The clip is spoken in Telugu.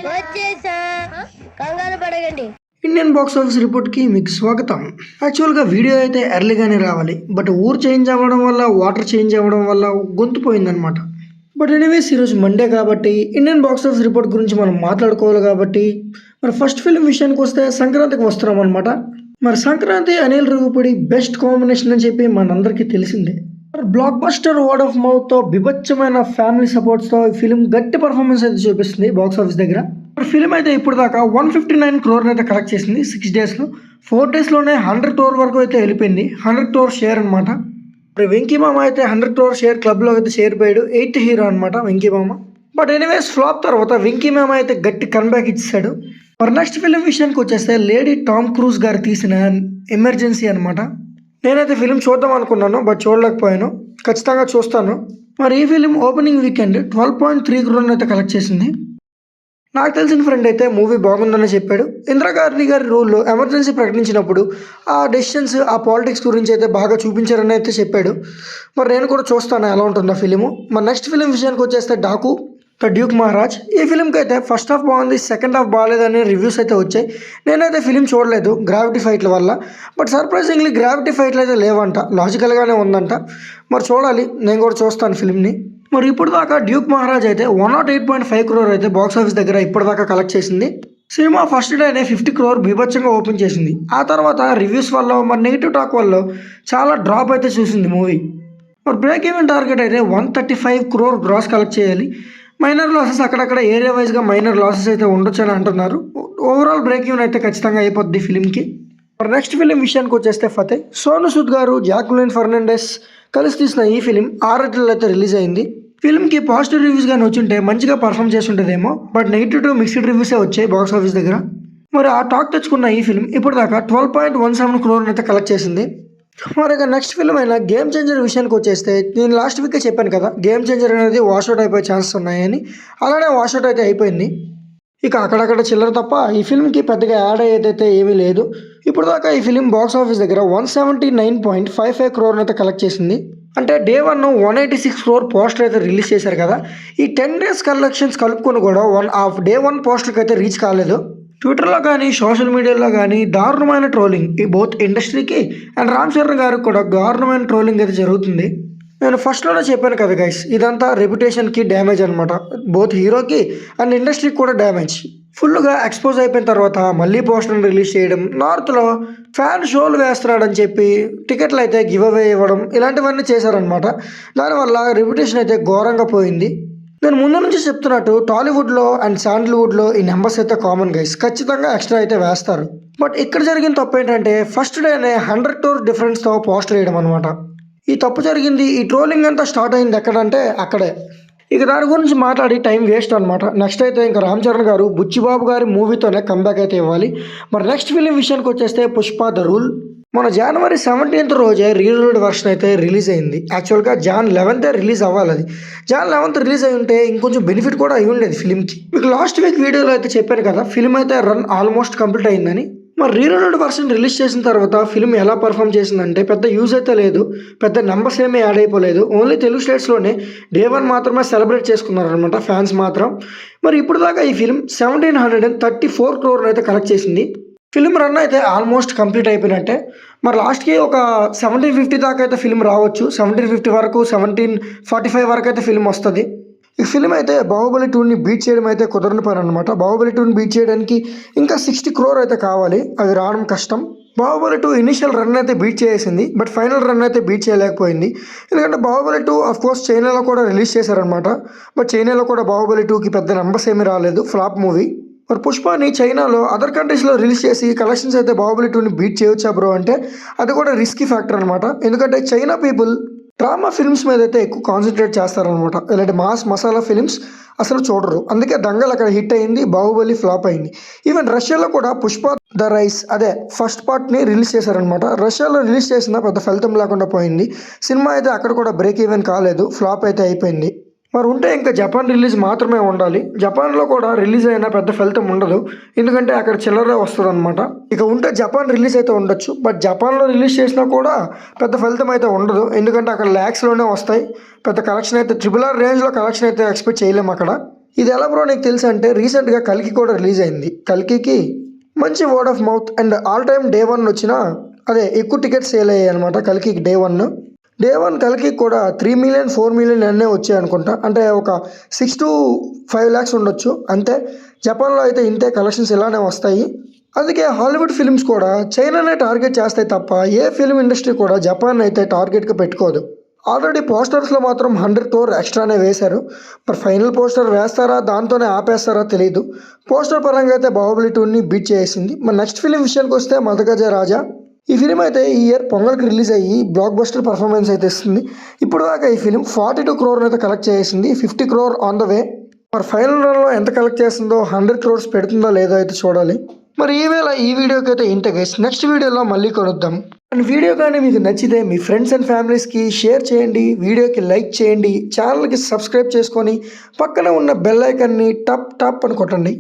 వచ్చేసా కంగారు పడకండి. ఇండియన్ బాక్స్ ఆఫీస్ రిపోర్ట్కి మీకు స్వాగతం. యాక్చువల్గా వీడియో అయితే ఎర్లీగానే రావాలి, బట్ ఊరు చేంజ్ అవ్వడం వల్ల, వాటర్ చేంజ్ అవ్వడం వల్ల గొంతు పోయిందనమాట. బట్ ఎనీవేస్ ఈరోజు మండే కాబట్టి ఇండియన్ బాక్స్ ఆఫీస్ రిపోర్ట్ గురించి మనం మాట్లాడుకోవాలి కాబట్టి మరి ఫస్ట్ ఫిల్మ్ విషయానికి వస్తే సంక్రాంతికి వస్తున్నాం అనమాట. మరి సంక్రాంతి అనిల్ రావిపూడి బెస్ట్ కాంబినేషన్ అని చెప్పి మనందరికీ తెలిసిందే. మరి బ్లాక్ బస్టర్ వర్డ్ ఆఫ్ మౌత్తో బిభత్సమైన ఫ్యామిలీ సపోర్ట్స్తో ఈ ఫిలిం గట్టి పర్ఫార్మెన్స్ అయితే చూపిస్తుంది బాక్స్ ఆఫీస్ దగ్గర. మరి ఫిలిం అయితే ఇప్పుడు దాకా 159 crore అయితే కలెక్ట్ చేసింది 6 daysలో. 4 daysలోనే 100 crore వరకు అయితే వెళ్ళిపోయింది. 100 crore షేర్ అనమాట. మరి వెంకీ మామ అయితే 100 crore షేర్ క్లబ్లో అయితే షేర్ పోయాడు. 8th హీరో అనమాట వెంకీ మామ. బట్ ఎనీవేస్ ఫ్లాప్ తర్వాత వెంకీ మామ అయితే గట్టి కన్బ్యాక్ ఇచ్చాడు. మరి నెక్స్ట్ ఫిలిం విషయానికి వచ్చేస్తే లేడీ టామ్ క్రూజ్ గారు తీసిన ఎమర్జెన్సీ అనమాట. నేనైతే ఫిలిం చూద్దాం అనుకున్నాను, బట్ చూడలేకపోయాను. ఖచ్చితంగా చూస్తాను. మరి ఈ ఫిలిం ఓపెనింగ్ వీకెండ్ 12.3 crore అయితే కలెక్ట్ చేసింది. నాకు తెలిసిన ఫ్రెండ్ అయితే మూవీ బాగుందని చెప్పాడు. ఇందిరాగాంధీ గారి రూల్లో ఎమర్జెన్సీ ప్రకటించినప్పుడు ఆ డెసిషన్స్, ఆ పాలిటిక్స్ గురించి అయితే బాగా చూపించారని అయితే చెప్పాడు. మరి నేను కూడా చూస్తాను ఎలా ఉంటుందో ఫిలిము. మరి నెక్స్ట్ ఫిలిం విషయానికి వచ్చేస్తే డాకు ద డ్యూక్ మహారాజ్. ఈ ఫిలింకి అయితే ఫస్ట్ హాఫ్ బాగుంది, సెకండ్ హాఫ్ బాగాలేదని రివ్యూస్ అయితే వచ్చాయి. నేనైతే ఫిలిం చూడలేదు గ్రావిటీ ఫైట్ల వల్ల. బట్ సర్ప్రైజింగ్లీ గ్రావిటీ ఫైట్లు అయితే లేవంట, లాజికల్గానే ఉందంట. మరి చూడాలి, నేను కూడా చూస్తాను ఫిలింని. మరి ఇప్పుడు దాకా డ్యూక్ మహారాజ్ అయితే 108.5 crore అయితే బాక్స్ ఆఫీస్ దగ్గర ఇప్పటిదాకా కలెక్ట్ చేసింది. సినిమా ఫస్ట్ డేనే 50 crore బీభత్సంగా ఓపెన్ చేసింది. ఆ తర్వాత రివ్యూస్ వల్ల, మరి నెగిటివ్ టాక్ వల్ల చాలా డ్రాప్ అయితే చూసింది మూవీ. మరి బ్రేక్ ఈవెన్ టార్గెట్ అయితే 135 crore గ్రాస్ కలెక్ట్ చేయాలి. మైనర్ లాసెస్ అక్కడక్కడ ఏరియా వైజ్గా మైనర్ లాసెస్ అయితే ఉండొచ్చు అని అంటున్నారు. ఓవరాల్ బ్రేక్ ఈవెన్ అయితే ఖచ్చితంగా అయిపోద్ది ఫిలింకి. మరి నెక్స్ట్ ఫిలిం విషయానికి వచ్చేస్తే ఫతే. సోను సూద్ గారు, జాక్విలిన్ ఫెర్నాండెస్ కలిసి తీసిన ఈ ఫిలిం 6 April అయితే రిలీజ్ అయింది. ఫిల్మ్కి పాజిటివ్ రివ్యూస్ కానీ వచ్చుంటే మంచిగా పర్ఫామ్ చేసి ఉంటుందేమో, బట్ నెగిటివ్ టు మిక్స్డ్ రివ్యూసే వచ్చాయి బాక్స్ ఆఫీస్ దగ్గర. మరి ఆ టాక్ తెచ్చుకున్న ఈ ఫిల్మ్ ఇప్పుడు దాకా 12.17 crore అయితే కలెక్ట్ చేసింది. మరి ఇక నెక్స్ట్ ఫిల్మ్ అయిన గేమ్ చేంజర్ విషయానికి వచ్చేస్తే నేను లాస్ట్ వీకే చెప్పాను కదా, గేమ్ చేంజర్ అనేది వాష్అవుట్ అయిపోయే ఛాన్సెస్ ఉన్నాయని. అలానే వాష్అవుట్ అయితే అయిపోయింది. ఇక అక్కడక్కడ చిల్లర తప్ప ఈ ఫిల్మ్కి పెద్దగా యాడ్ అయ్యేదైతే ఏమీ లేదు. ఇప్పుడు దాకా ఈ ఫిలిం బాక్స్ ఆఫీస్ దగ్గర 179.55 crore అయితే కలెక్ట్ చేసింది. అంటే డే 1 186 crore పోస్టర్ అయితే రిలీజ్ చేశారు కదా. ఈ 10 days కలెక్షన్స్ కలుపుకొని కూడా డే 1 పోస్టర్కి అయితే రీచ్ కాలేదు. ట్విట్టర్లో కానీ సోషల్ మీడియాలో కానీ దారుణమైన ట్రోలింగ్, ఈ బోత్ ఇండస్ట్రీకి అండ్ రామ్ చరణ్ గారికి కూడా దారుణమైన ట్రోలింగ్ అయితే జరుగుతుంది. నేను ఫస్ట్లోనే చెప్పాను కదా గైస్, ఇదంతా రెప్యుటేషన్కి డ్యామేజ్ అనమాట. బోత్ హీరోకి అండ్ ఇండస్ట్రీకి కూడా డ్యామేజ్. ఫుల్గా ఎక్స్పోజ్ అయిపోయిన తర్వాత మళ్ళీ పోస్టర్ని రిలీజ్ చేయడం, నార్త్లో ఫ్యాన్ షోలు వేస్తున్నాడని చెప్పి టికెట్లు అయితే గివ్ అవే ఇవ్వడం, ఇలాంటివన్నీ చేశారనమాట. దానివల్ల రెప్యుటేషన్ అయితే ఘోరంగా పోయింది. నేను ముందు నుంచి చెప్తున్నట్టు టాలీవుడ్లో అండ్ శాండల్వుడ్లో ఈ నెంబర్స్ అయితే కామన్ గైస్, ఖచ్చితంగా ఎక్స్ట్రా అయితే వేస్తారు. బట్ ఇక్కడ జరిగిన తప్పు ఏంటంటే ఫస్ట్ డేనే 100 crore డిఫరెన్స్తో పోస్టర్ వేయడం అనమాట. ఈ తప్పు జరిగింది, ఈ ట్రోలింగ్ అంతా స్టార్ట్ అయింది ఎక్కడంటే అక్కడే. ఇక దాని గురించి మాట్లాడి టైం వేస్ట్ అనమాట. నెక్స్ట్ అయితే ఇంకా రామ్ చరణ్ గారు బుచ్చిబాబు గారి మూవీతోనే కంబ్యాక్ అయితే ఇవ్వాలి. మరి నెక్స్ట్ ఫిలిం విషయానికి వచ్చేస్తే పుష్ప ద రూల్. మన January 17th రోజే రీరూల్డ్ వర్షన్ అయితే రిలీజ్ అయింది. యాక్చువల్గా Jan 11th రిలీజ్ అవ్వాలి. అది Jan 11th రిలీజ్ అయి ఉంటే ఇంకొంచెం బెనిఫిట్ కూడా అయి ఉండేది ఫిలింకి. మీకు లాస్ట్ వీక్ వీడియోలో అయితే చెప్పాను కదా, ఫిలిం అయితే రన్ ఆల్మోస్ట్ కంప్లీట్ అయిందని. మరి రీరూల్డ్ వర్షన్ రిలీజ్ చేసిన తర్వాత ఫిలిం ఎలా పర్ఫామ్ చేసిందంటే పెద్ద యూజ్ అయితే లేదు, పెద్ద నెంబర్స్ ఏమీ యాడ్ అయిపోలేదు. ఓన్లీ తెలుగు స్టేట్స్లోనే డే 1 మాత్రమే సెలబ్రేట్ చేసుకున్నారనమాట ఫ్యాన్స్ మాత్రం. మరి ఇప్పుడు దాకా ఈ ఫిలిం 1734 crore అయితే కలెక్ట్ చేసింది. ఫిలిం రన్ అయితే ఆల్మోస్ట్ కంప్లీట్ అయిపోయినట్టే. మరి లాస్ట్కి ఒక 1750 దాకా అయితే ఫిలిం రావచ్చు. 1750 వరకు, 1745 వరకు అయితే ఫిలిం వస్తుంది. ఈ ఫిలిం అయితే బాహుబలి 2ని బీట్ చేయడం అయితే కుదరని పని అనమాట. బాహుబలి 2ని బీట్ చేయడానికి ఇంకా 60 crore అయితే కావాలి, అది రావడం కష్టం. బాహుబలి 2 ఇనిషియల్ రన్ అయితే బీట్ చేసింది, బట్ ఫైనల్ రన్ అయితే బీట్ చేయలేకపోయింది. ఎందుకంటే బాహుబలి 2 అఫ్కోర్స్ చైనాలో కూడా రిలీజ్ చేశారనమాట. బట్ చైనాలో కూడా బాహుబలి 2కి పెద్ద నెంబర్స్ ఏమీ రాలేదు, ఫ్లాప్ మూవీ. మరి పుష్పని చైనాలో అదర్ కంట్రీస్లో రిలీజ్ చేసి కలెక్షన్స్ అయితే బాహుబలి 2ని బీట్ చేయొచ్చా బ్రో అంటే అది కూడా రిస్కీ ఫ్యాక్టర్ అనమాట. ఎందుకంటే చైనా పీపుల్ డ్రామా ఫిల్మ్స్ మీద అయితే ఎక్కువ కాన్సన్ట్రేట్ చేస్తారనమాట. ఇలాంటి మాస్ మసాలా ఫిల్మ్స్ అసలు చూడరు. అందుకే దంగల్ అక్కడ హిట్ అయింది, బాహుబలి ఫ్లాప్ అయింది. ఈవెన్ రష్యాలో కూడా పుష్ప ద రైస్ అదే ఫస్ట్ పార్ట్ని రిలీజ్ చేశారనమాట. రష్యాలో రిలీజ్ చేసిన పెద్ద ఫలితం లేకుండా పోయింది. సినిమా అయితే అక్కడ కూడా బ్రేక్ ఈవెన్ కాలేదు, ఫ్లాప్ అయితే అయిపోయింది. మరి ఉంటే ఇంకా జపాన్ రిలీజ్ మాత్రమే ఉండాలి. జపాన్లో కూడా రిలీజ్ అయినా పెద్ద ఫలితం ఉండదు, ఎందుకంటే అక్కడ చిల్లరే వస్తుంది అనమాట. ఇక ఉంటే జపాన్ రిలీజ్ అయితే ఉండొచ్చు, బట్ జపాన్లో రిలీజ్ చేసినా కూడా పెద్ద ఫలితం అయితే ఉండదు, ఎందుకంటే అక్కడ ల్యాక్స్లోనే వస్తాయి. పెద్ద కలెక్షన్ అయితే RRR రేంజ్లో కలెక్షన్ అయితే ఎక్స్పెక్ట్ చేయలేము అక్కడ. ఇది ఎలా బ్రో నీకు తెలుసు అంటే రీసెంట్గా కల్కి కూడా రిలీజ్ అయింది. కల్కికి మంచి word of mouth and all time day 1 వచ్చిన అదే ఎక్కువ టికెట్స్ సేల్ అయ్యాయి అనమాట కల్కికి డే 1 కల్కి కూడా 3 మిలియన్ 4 మిలియన్ అన్నీ వచ్చాయి అనుకుంటా. అంటే ఒక 6 to 5 lakhs ఉండొచ్చు అంతే. జపాన్లో అయితే ఇంతే కలెక్షన్స్ ఇలానే వస్తాయి. అందుకే హాలీవుడ్ ఫిల్మ్స్ కూడా చైనానే టార్గెట్ చేస్తాయి తప్ప ఏ ఫిల్మ్ ఇండస్ట్రీ కూడా జపాన్ అయితే టార్గెట్గా పెట్టుకోదు. ఆల్రెడీ పోస్టర్స్లో మాత్రం 100 crore ఎక్స్ట్రానే వేశారు. మరి ఫైనల్ పోస్టర్ వేస్తారా దాంతోనే ఆపేస్తారా తెలియదు. పోస్టర్ పరంగా అయితే బాహుబలి 2ని బీట్ చేసింది. మరి నెక్స్ట్ ఫిలిం విషయానికి వస్తే మదగజ రాజా. ఈ ఫిలిం అయితే ఈ ఇయర్ పొంగల్కి రిలీజ్ అయ్యి బ్లాక్ బస్టర్ పర్ఫార్మెన్స్ అయితే ఇస్తుంది. ఇప్పుడు దాకా ఈ ఫిలిం 42 crore అయితే కలెక్ట్ చేసింది. 50 crore ఆన్ ద వే. మరి ఫైనల్ రన్లో ఎంత కలెక్ట్ చేస్తుందో 100 crores పెడుతుందో లేదో అయితే చూడాలి. మరి ఈవేళ ఈ వీడియోకి అయితే ఇంతే గైస్. నెక్స్ట్ వీడియోలో మళ్ళీ కలుద్దాం. అండ్ వీడియో కానీ మీకు నచ్చితే మీ ఫ్రెండ్స్ అండ్ ఫ్యామిలీస్కి షేర్ చేయండి, వీడియోకి లైక్ చేయండి, ఛానల్కి సబ్స్క్రైబ్ చేసుకొని పక్కన ఉన్న బెల్ ఐకాన్ని టప్ టప్ అని కొట్టండి.